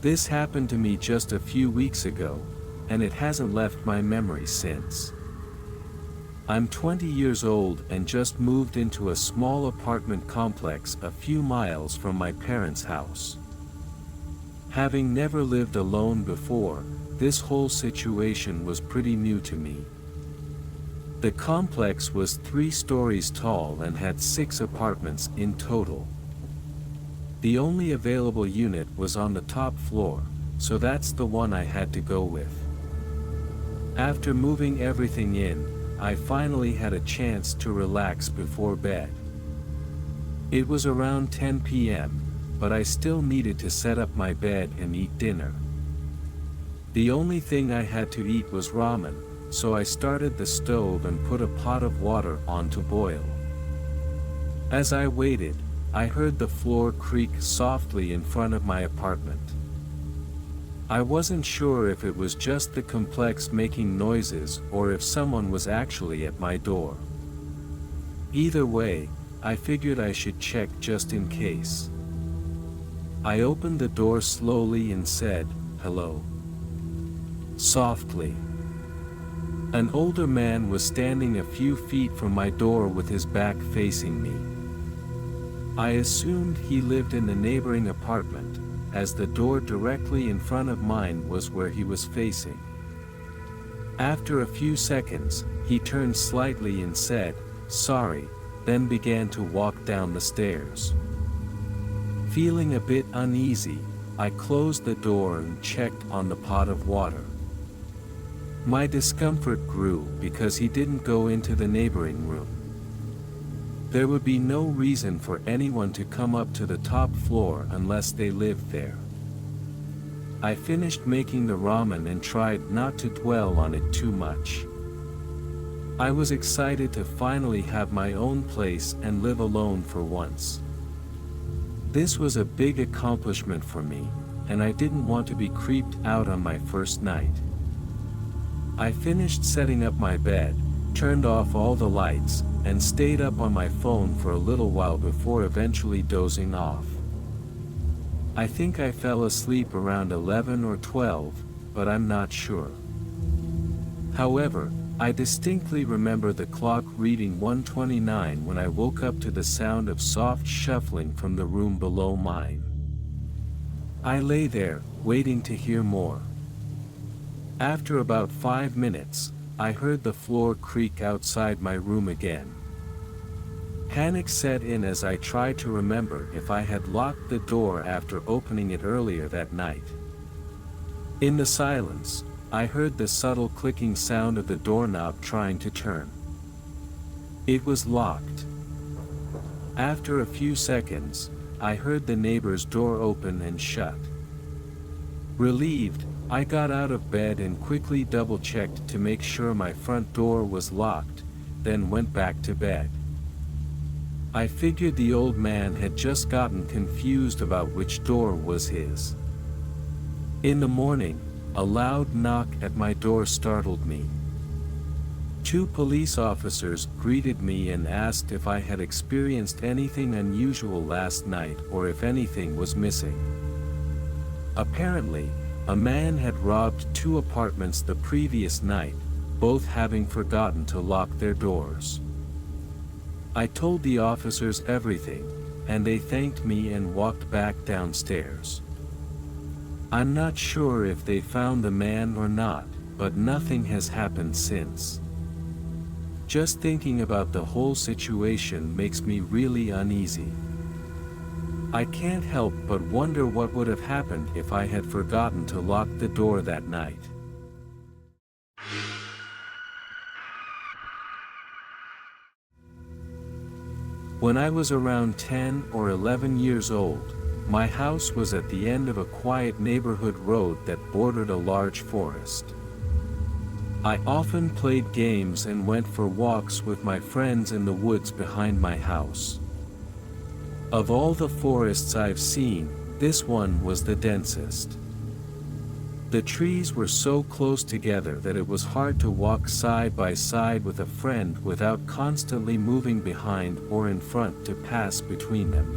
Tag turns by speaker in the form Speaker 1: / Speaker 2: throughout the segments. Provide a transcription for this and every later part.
Speaker 1: This happened to me just a few weeks ago, and it hasn't left my memory since. I'm 20 years old and just moved into a small apartment complex a few miles from my parents' house. Having never lived alone before, this whole situation was pretty new to me. The complex was 3 stories tall and had 6 apartments in total. The only available unit was on the top floor, so that's the one I had to go with. After moving everything in, I finally had a chance to relax before bed. It was around 10 p.m., but I still needed to set up my bed and eat dinner. The only thing I had to eat was ramen, so I started the stove and put a pot of water on to boil. As I waited, I heard the floor creak softly in front of my apartment. I wasn't sure if it was just the complex making noises or if someone was actually at my door. Either way, I figured I should check just in case. I opened the door slowly and said, "Hello," softly. An older man was standing a few feet from my door with his back facing me. I assumed he lived in the neighboring apartment, as the door directly in front of mine was where he was facing. After a few seconds, he turned slightly and said, "Sorry," then began to walk down the stairs. Feeling a bit uneasy, I closed the door and checked on the pot of water. My discomfort grew because he didn't go into the neighboring room. There would be no reason for anyone to come up to the top floor unless they lived there. I finished making the ramen and tried not to dwell on it too much. I was excited to finally have my own place and live alone for once. This was a big accomplishment for me, and I didn't want to be creeped out on my first night. I finished setting up my bed, turned off all the lights, and stayed up on my phone for a little while before eventually dozing off. I think I fell asleep around 11 or 12, but I'm not sure. However, I distinctly remember the clock reading 1:29 when I woke up to the sound of soft shuffling from the room below mine. I lay there, waiting to hear more. After about 5 minutes, I heard the floor creak outside my room again. Panic set in as I tried to remember if I had locked the door after opening it earlier that night. In the silence, I heard the subtle clicking sound of the doorknob trying to turn. It was locked. After a few seconds, I heard the neighbor's door open and shut. Relieved, I got out of bed and quickly double-checked to make sure my front door was locked, then went back to bed. I figured the old man had just gotten confused about which door was his. In the morning, a loud knock at my door startled me. 2 police officers greeted me and asked if I had experienced anything unusual last night or if anything was missing. Apparently, a man had robbed 2 apartments the previous night, both having forgotten to lock their doors. I told the officers everything, and they thanked me and walked back downstairs. I'm not sure if they found the man or not, but nothing has happened since. Just thinking about the whole situation makes me really uneasy. I can't help but wonder what would have happened if I had forgotten to lock the door that night. When I was around 10 or 11 years old, my house was at the end of a quiet neighborhood road that bordered a large forest. I often played games and went for walks with my friends in the woods behind my house. Of all the forests I've seen, this one was the densest. The trees were so close together that it was hard to walk side by side with a friend without constantly moving behind or in front to pass between them.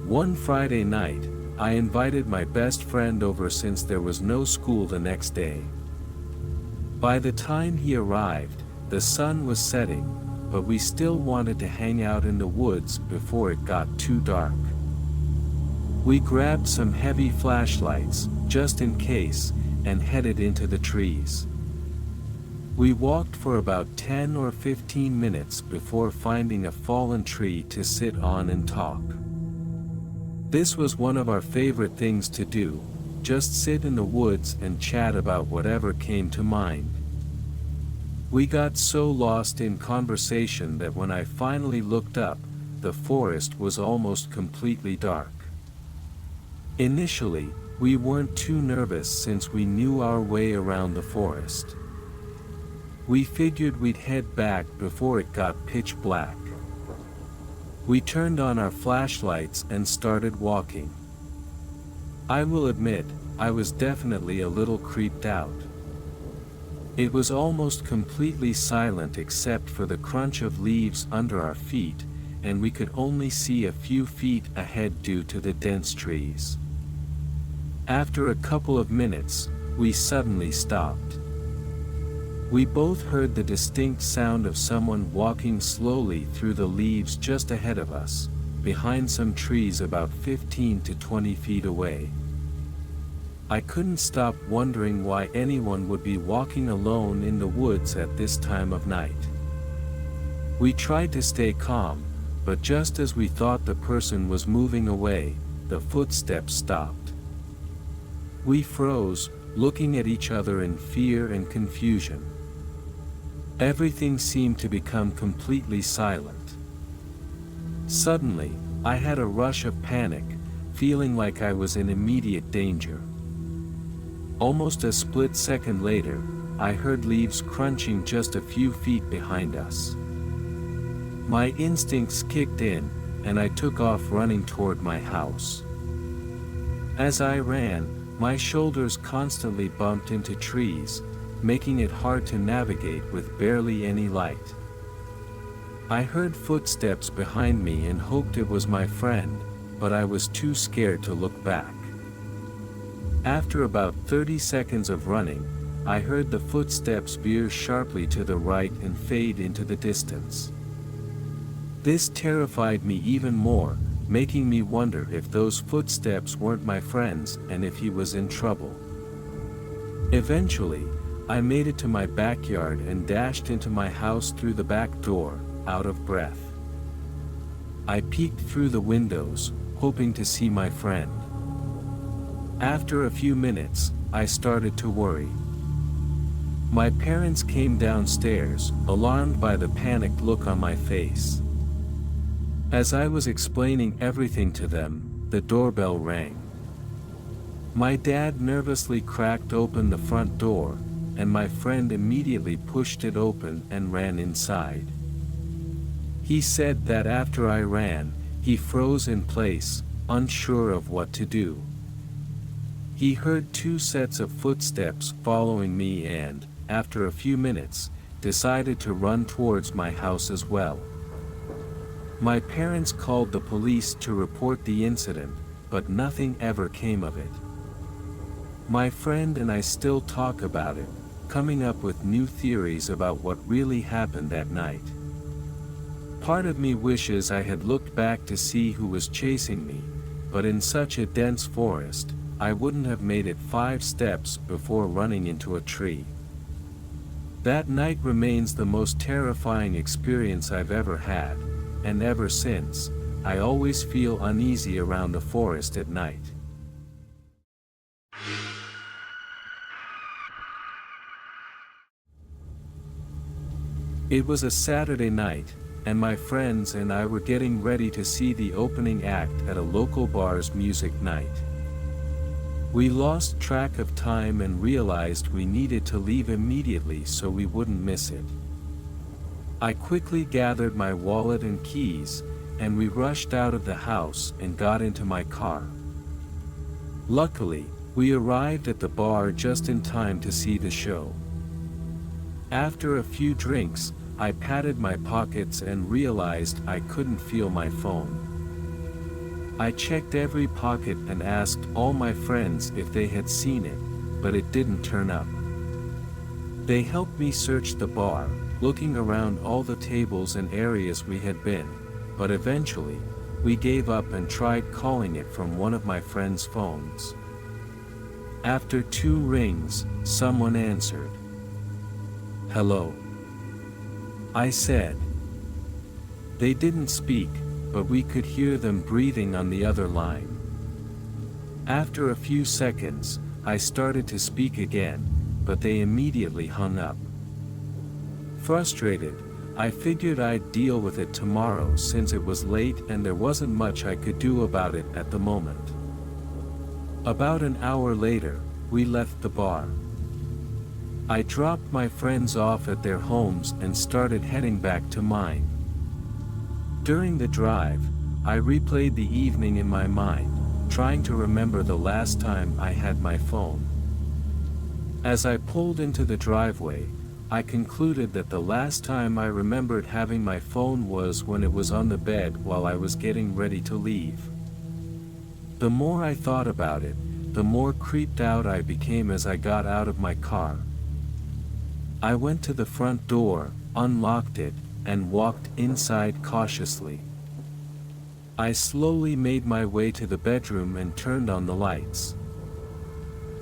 Speaker 1: One Friday night, I invited my best friend over since there was no school the next day. By the time he arrived, the sun was setting, but we still wanted to hang out in the woods before it got too dark. We grabbed some heavy flashlights, just in case, and headed into the trees. We walked for about 10 or 15 minutes before finding a fallen tree to sit on and talk. This was one of our favorite things to do, just sit in the woods and chat about whatever came to mind. We got so lost in conversation that when I finally looked up, the forest was almost completely dark. Initially, we weren't too nervous since we knew our way around the forest. We figured we'd head back before it got pitch black. We turned on our flashlights and started walking. I will admit, I was definitely a little creeped out. It was almost completely silent except for the crunch of leaves under our feet, and we could only see a few feet ahead due to the dense trees. After a couple of minutes, we suddenly stopped. We both heard the distinct sound of someone walking slowly through the leaves just ahead of us, behind some trees about 15 to 20 feet away. I couldn't stop wondering why anyone would be walking alone in the woods at this time of night. We tried to stay calm, but just as we thought the person was moving away, the footsteps stopped. We froze, looking at each other in fear and confusion. Everything seemed to become completely silent. Suddenly, I had a rush of panic, feeling like I was in immediate danger. Almost a split second later, I heard leaves crunching just a few feet behind us. My instincts kicked in, and I took off running toward my house. As I ran, my shoulders constantly bumped into trees, making it hard to navigate with barely any light. I heard footsteps behind me and hoped it was my friend, but I was too scared to look back. After about 30 seconds of running, I heard the footsteps veer sharply to the right and fade into the distance. This terrified me even more, making me wonder if those footsteps weren't my friend's and if he was in trouble. Eventually, I made it to my backyard and dashed into my house through the back door, out of breath. I peeked through the windows, hoping to see my friend. After a few minutes, I started to worry. My parents came downstairs, alarmed by the panicked look on my face. As I was explaining everything to them, the doorbell rang. My dad nervously cracked open the front door, and my friend immediately pushed it open and ran inside. He said that after I ran, he froze in place, unsure of what to do. He heard 2 sets of footsteps following me and, after a few minutes, decided to run towards my house as well. My parents called the police to report the incident, but nothing ever came of it. My friend and I still talk about it, coming up with new theories about what really happened that night. Part of me wishes I had looked back to see who was chasing me, but in such a dense forest, I wouldn't have made it 5 steps before running into a tree. That night remains the most terrifying experience I've ever had, and ever since, I always feel uneasy around the forest at night. It was a Saturday night, and my friends and I were getting ready to see the opening act at a local bar's music night. We lost track of time and realized we needed to leave immediately so we wouldn't miss it. I quickly gathered my wallet and keys, and we rushed out of the house and got into my car. Luckily, we arrived at the bar just in time to see the show. After a few drinks, I patted my pockets and realized I couldn't feel my phone. I checked every pocket and asked all my friends if they had seen it, but it didn't turn up. They helped me search the bar, looking around all the tables and areas we had been, but eventually, we gave up and tried calling it from one of my friends' phones. After 2 rings, someone answered. "Hello," I said. They didn't speak, but we could hear them breathing on the other line. After a few seconds, I started to speak again, but they immediately hung up. Frustrated, I figured I'd deal with it tomorrow since it was late and there wasn't much I could do about it at the moment. About an hour later, we left the bar. I dropped my friends off at their homes and started heading back to mine. During the drive, I replayed the evening in my mind, trying to remember the last time I had my phone. As I pulled into the driveway, I concluded that the last time I remembered having my phone was when it was on the bed while I was getting ready to leave. The more I thought about it, the more creeped out I became as I got out of my car. I went to the front door, unlocked it, and walked inside cautiously. I slowly made my way to the bedroom and turned on the lights.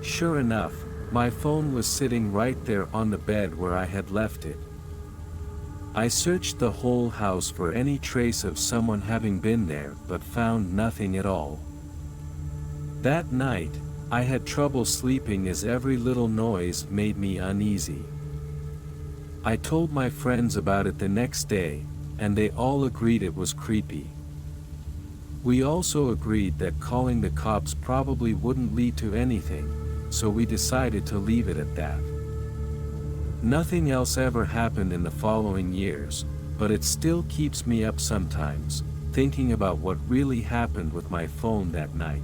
Speaker 1: Sure enough, my phone was sitting right there on the bed where I had left it. I searched the whole house for any trace of someone having been there but found nothing at all. That night, I had trouble sleeping as every little noise made me uneasy. I told my friends about it the next day, and they all agreed it was creepy. We also agreed that calling the cops probably wouldn't lead to anything, so we decided to leave it at that. Nothing else ever happened in the following years, but it still keeps me up sometimes, thinking about what really happened with my phone that night.